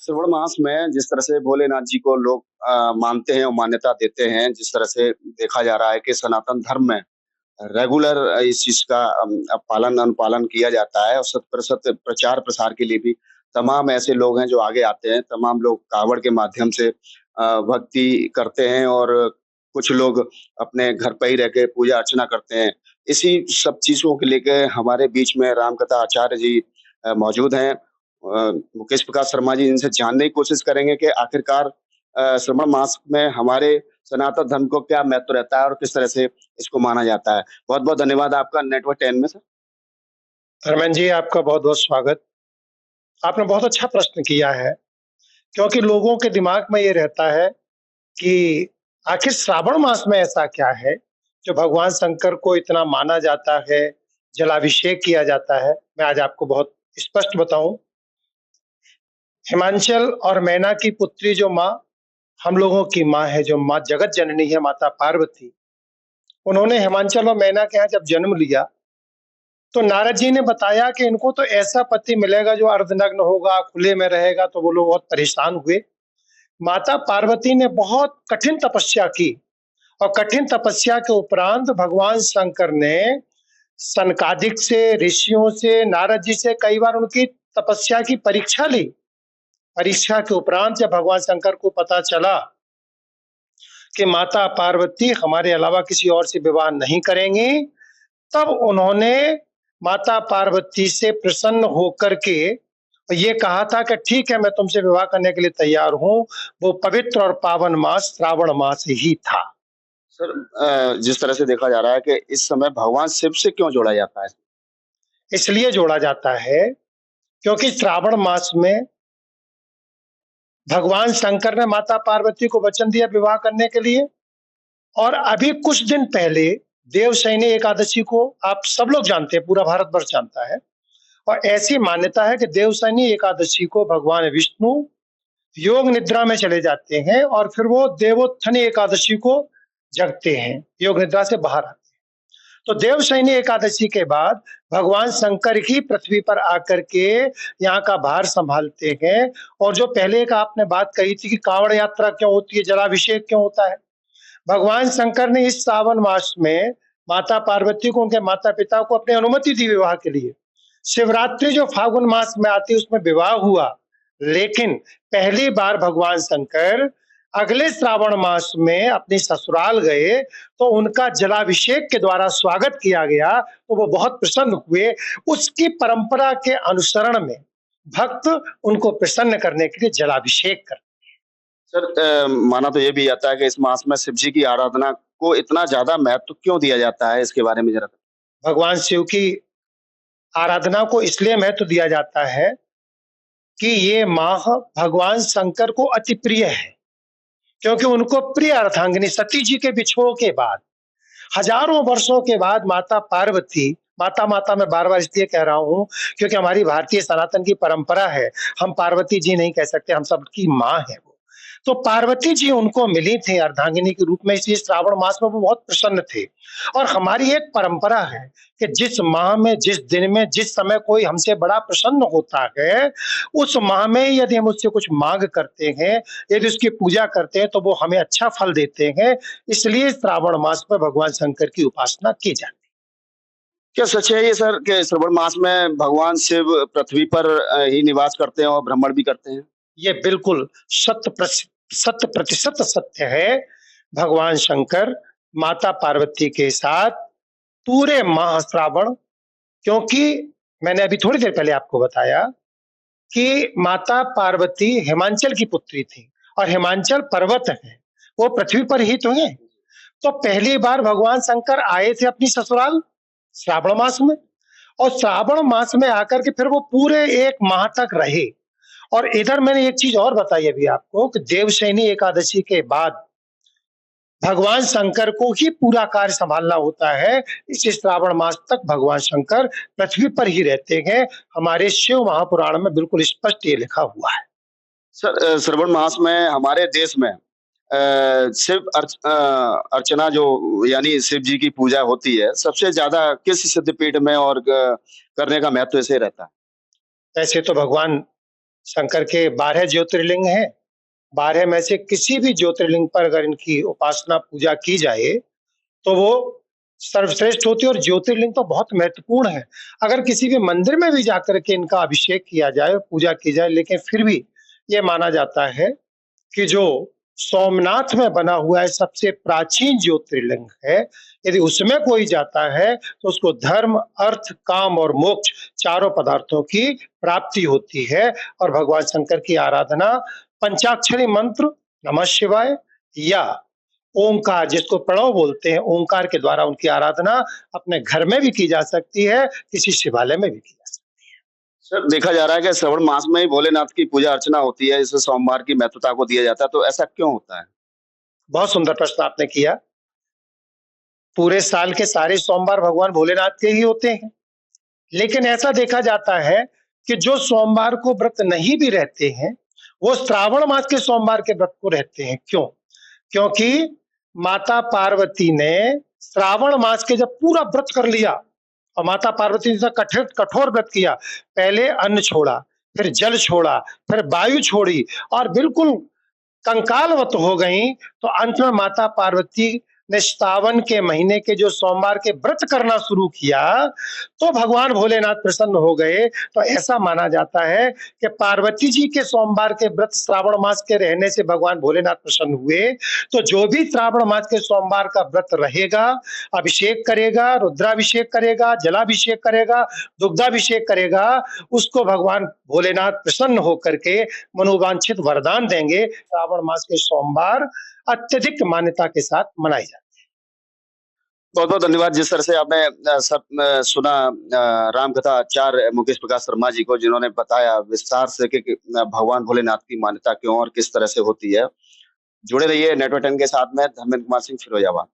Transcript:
श्रावण मास में जिस तरह से भोलेनाथ जी को लोग मानते हैं और मान्यता देते हैं, जिस तरह से देखा जा रहा है कि सनातन धर्म में रेगुलर इस चीज़ का पालन अनुपालन किया जाता है और शत प्रतिशत प्रचार-प्रसार के लिए भी तमाम ऐसे लोग हैं जो आगे आते हैं। तमाम लोग कावड़ के माध्यम से भक्ति करते हैं और कुछ लोग अपने घर पे ही रह के पूजा-अर्चना करते हैं। इसी सब चीज़ों को लेके हमारे बीच में रामकथा आचार्य जी मौजूद हैं। मुकेश प्रकाश शर्मा जी, इनसे जानने की कोशिश करेंगे कि आखिरकार श्रावण मास में हमारे सनातन धर्म को क्या महत्व रहता है और किस तरह से इसको माना जाता है। बहुत-बहुत धन्यवाद आपका नेटवर्क 10 में सर। धर्मेंद्र जी, आपका बहुत-बहुत स्वागत। आपने बहुत अच्छा प्रश्न किया है, क्योंकि लोगों के दिमाग में ये रहता है कि आखिर श्रावण मास में ऐसा क्या है, जो भगवान शंकर को इतना माना जाता है, जलाभिषेक किया जाता है। मैं आज आपको बहुत स्पष्ट बताऊँ, हिमांचल और मैना की पुत्री जो माँ हम लोगों की माँ है, जो माँ जगत जननी है, माता पार्वती, उन्होंने हिमांचल और मैना के यहाँ जब जन्म लिया, तो नारद जी ने बताया कि इनको तो ऐसा पति मिलेगा जो अर्धनग्न होगा, खुले में रहेगा, तो वो लोग बहुत परेशान हुए। माता पार्वती ने बहुत कठिन तपस्या की और कठिन तपस्या के उपरांत भगवान शंकर ने सनकादिक से, ऋषियों से, नारद जी से कई बार उनकी तपस्या की परीक्षा ली। परीक्षा के उपरांत जब भगवान शंकर को पता चला कि माता पार्वती हमारे अलावा किसी और से विवाह नहीं करेंगी, तब उन्होंने माता पार्वती से प्रसन्न होकर के ये कहा था कि ठीक है, मैं तुमसे विवाह करने के लिए तैयार हूँ। वो पवित्र और पावन मास श्रावण मास ही था। सर जिस तरह से देखा जा रहा है कि इस समय भगवान शिव से क्यों जोड़ा जाता है? इसलिए जोड़ा जाता है क्योंकि श्रावण मास में भगवान शंकर ने माता पार्वती को वचन दिया विवाह करने के लिए, और अभी कुछ दिन पहले देवशयनी एकादशी को आप सब लोग जानते हैं, पूरा भारतवर्ष जानता है। और ऐसी मान्यता है कि देवशयनी एकादशी को भगवान विष्णु योग निद्रा में चले जाते हैं और फिर वो देवोत्थानी एकादशी को जगते हैं, योग निद्रा से बाहर आते हैं। तो देवशयनी एकादशी के बाद भगवान शंकर ही पृथ्वी पर आकर के यहाँ का भार संभालते हैं। और जो पहले एक आपने बात कही थी कि कांवड़ यात्रा क्यों होती है, जलाभिषेक क्यों होता है, भगवान शंकर ने इस सावन मास में माता पार्वती को, उनके माता पिता को अपनी अनुमति दी विवाह के लिए। शिवरात्रि जो फागुन मास में आती है उसमें विवाह हुआ, लेकिन पहली बार भगवान शंकर अगले श्रावण मास में अपनी ससुराल गए तो उनका जलाभिषेक के द्वारा स्वागत किया गया, तो वो बहुत प्रसन्न हुए। उसकी परंपरा के अनुसरण में भक्त उनको प्रसन्न करने के लिए जलाभिषेक करते। सर माना तो ये भी जाता है कि इस मास में शिव जी की आराधना को इतना ज़्यादा महत्व क्यों दिया जाता है? इसके बारे में ज़रा भगवान शिव की आराधना को इसलिए महत्व दिया जाता है कि ये माह भगवान शंकर को अति प्रिय है, क्योंकि उनको प्रिय अर्धांगिनी सती जी के बिछोह के बाद, हजारों वर्षों के बाद माता पार्वती, माता माता मैं बार बार इसलिए कह रहा हूं क्योंकि हमारी भारतीय सनातन की परंपरा है, हम पार्वती जी नहीं कह सकते, हम सबकी माँ है वो। तो पार्वती जी उनको मिली थी अर्धांगिनी के रूप में, इसलिए श्रावण मास में वो बहुत प्रसन्न थे। और हमारी एक परंपरा है कि जिस माह में, जिस दिन में, जिस समय कोई हमसे बड़ा प्रसन्न होता है, उस माह में यदि हम उससे कुछ मांग करते हैं, यदि उसकी पूजा करते हैं, तो वो हमें अच्छा फल देते हैं। इसलिए श्रावण मास में भगवान शंकर की उपासना की जाती है। क्या सच है ये सर कि श्रावण मास में भगवान शिव पृथ्वी पर ही निवास करते हैं और भ्रमण भी करते हैं? ये बिल्कुल शत प्रतिशत सत्य है। भगवान शंकर माता पार्वती के साथ पूरे माह श्रावण, क्योंकि मैंने अभी थोड़ी देर पहले आपको बताया कि माता पार्वती हिमांचल की पुत्री थी और हिमांचल पर्वत है, वो पृथ्वी पर ही तो है। तो पहली बार भगवान शंकर आए थे अपनी ससुराल श्रावण मास में, और श्रावण मास में आकर के फिर वो पूरे एक माह तक रहे। और इधर मैंने एक चीज और बताई अभी आपको कि देवशयनी एकादशी के बाद भगवान शंकर को ही पूरा कार्य संभालना होता है। इस श्रावण मास तक भगवान शंकर पृथ्वी पर ही रहते हैं। हमारे शिव महापुराण में बिल्कुल स्पष्ट ये लिखा हुआ है। सर श्रावण मास में हमारे देश में अर्चना जो यानी शिव जी की पूजा होती है, सबसे ज़्यादा किस सिद्धपीठ में और करने का महत्व ऐसे रहता है? वैसे तो भगवान शंकर के 12 ज्योतिर्लिंग हैं। 12 में से किसी भी ज्योतिर्लिंग पर अगर इनकी उपासना पूजा की जाए तो वो सर्वश्रेष्ठ होती है और ज्योतिर्लिंग तो बहुत महत्वपूर्ण है। अगर किसी भी मंदिर में भी जाकर के इनका अभिषेक किया जाए और पूजा की जाए, लेकिन फिर भी ये माना जाता है कि जो सोमनाथ में बना हुआ है सबसे प्राचीन ज्योतिर्लिंग है, यदि उसमें कोई जाता है तो उसको धर्म, अर्थ, काम और मोक्ष चारों पदार्थों की प्राप्ति होती है। और भगवान शंकर की आराधना पंचाक्षरी मंत्र नमः शिवाय या ओंकार, जिसको प्रणव बोलते हैं, ओंकार के द्वारा उनकी आराधना अपने घर में भी की जा सकती है, किसी शिवालय में भी की जा सकती सर, देखा जा रहा है कि श्रावण मास में ही भोलेनाथ की पूजा अर्चना होती है, इसे सोमवार की महत्वता को दिया जाता है, तो ऐसा क्यों होता है? है। बहुत सुंदर प्रश्न आपने किया। पूरे साल के सारे सोमवार भगवान भोलेनाथ के ही होते हैं, लेकिन ऐसा देखा जाता है कि जो सोमवार को व्रत नहीं भी रहते हैं, वो श्रावण मास के सोमवार के व्रत को रहते हैं। क्यों? क्योंकि माता पार्वती ने श्रावण मास के जब पूरा व्रत कर लिया और माता पार्वती ने कठोर कठोर व्रत किया, पहले अन्न छोड़ा, फिर जल छोड़ा, फिर वायु छोड़ी और बिल्कुल कंकालवत हो गई, तो अंत में माता पार्वती ने सावन के महीने के जो सोमवार के व्रत करना शुरू किया, तो भगवान भोलेनाथ प्रसन्न हो गए। तो ऐसा माना जाता है कि पार्वती जी के सोमवार के व्रत श्रावण मास के रहने से भगवान भोलेनाथ प्रसन्न हुए। तो जो भी श्रावण मास के सोमवार का व्रत रहेगा, अभिषेक करेगा, रुद्राभिषेक करेगा, जलाभिषेक करेगा, दुग्धाभिषेक करेगा, उसको भगवान भोलेनाथ प्रसन्न होकर के मनोवांछित वरदान देंगे। श्रावण मास के सोमवार अत्यधिक मान्यता के साथ मनाए जाते हैं। बहुत-बहुत धन्यवाद जिस तरह से आपने सुना रामकथा आचार्य मुकेश प्रकाश शर्मा जी को, जिन्होंने बताया विस्तार से कि भगवान भोलेनाथ की मान्यता क्यों और किस तरह से होती है। जुड़े रहिए नेटवर्क 10 के साथ में। धर्मेंद्र कुमार सिंह, फिरोजाबाद।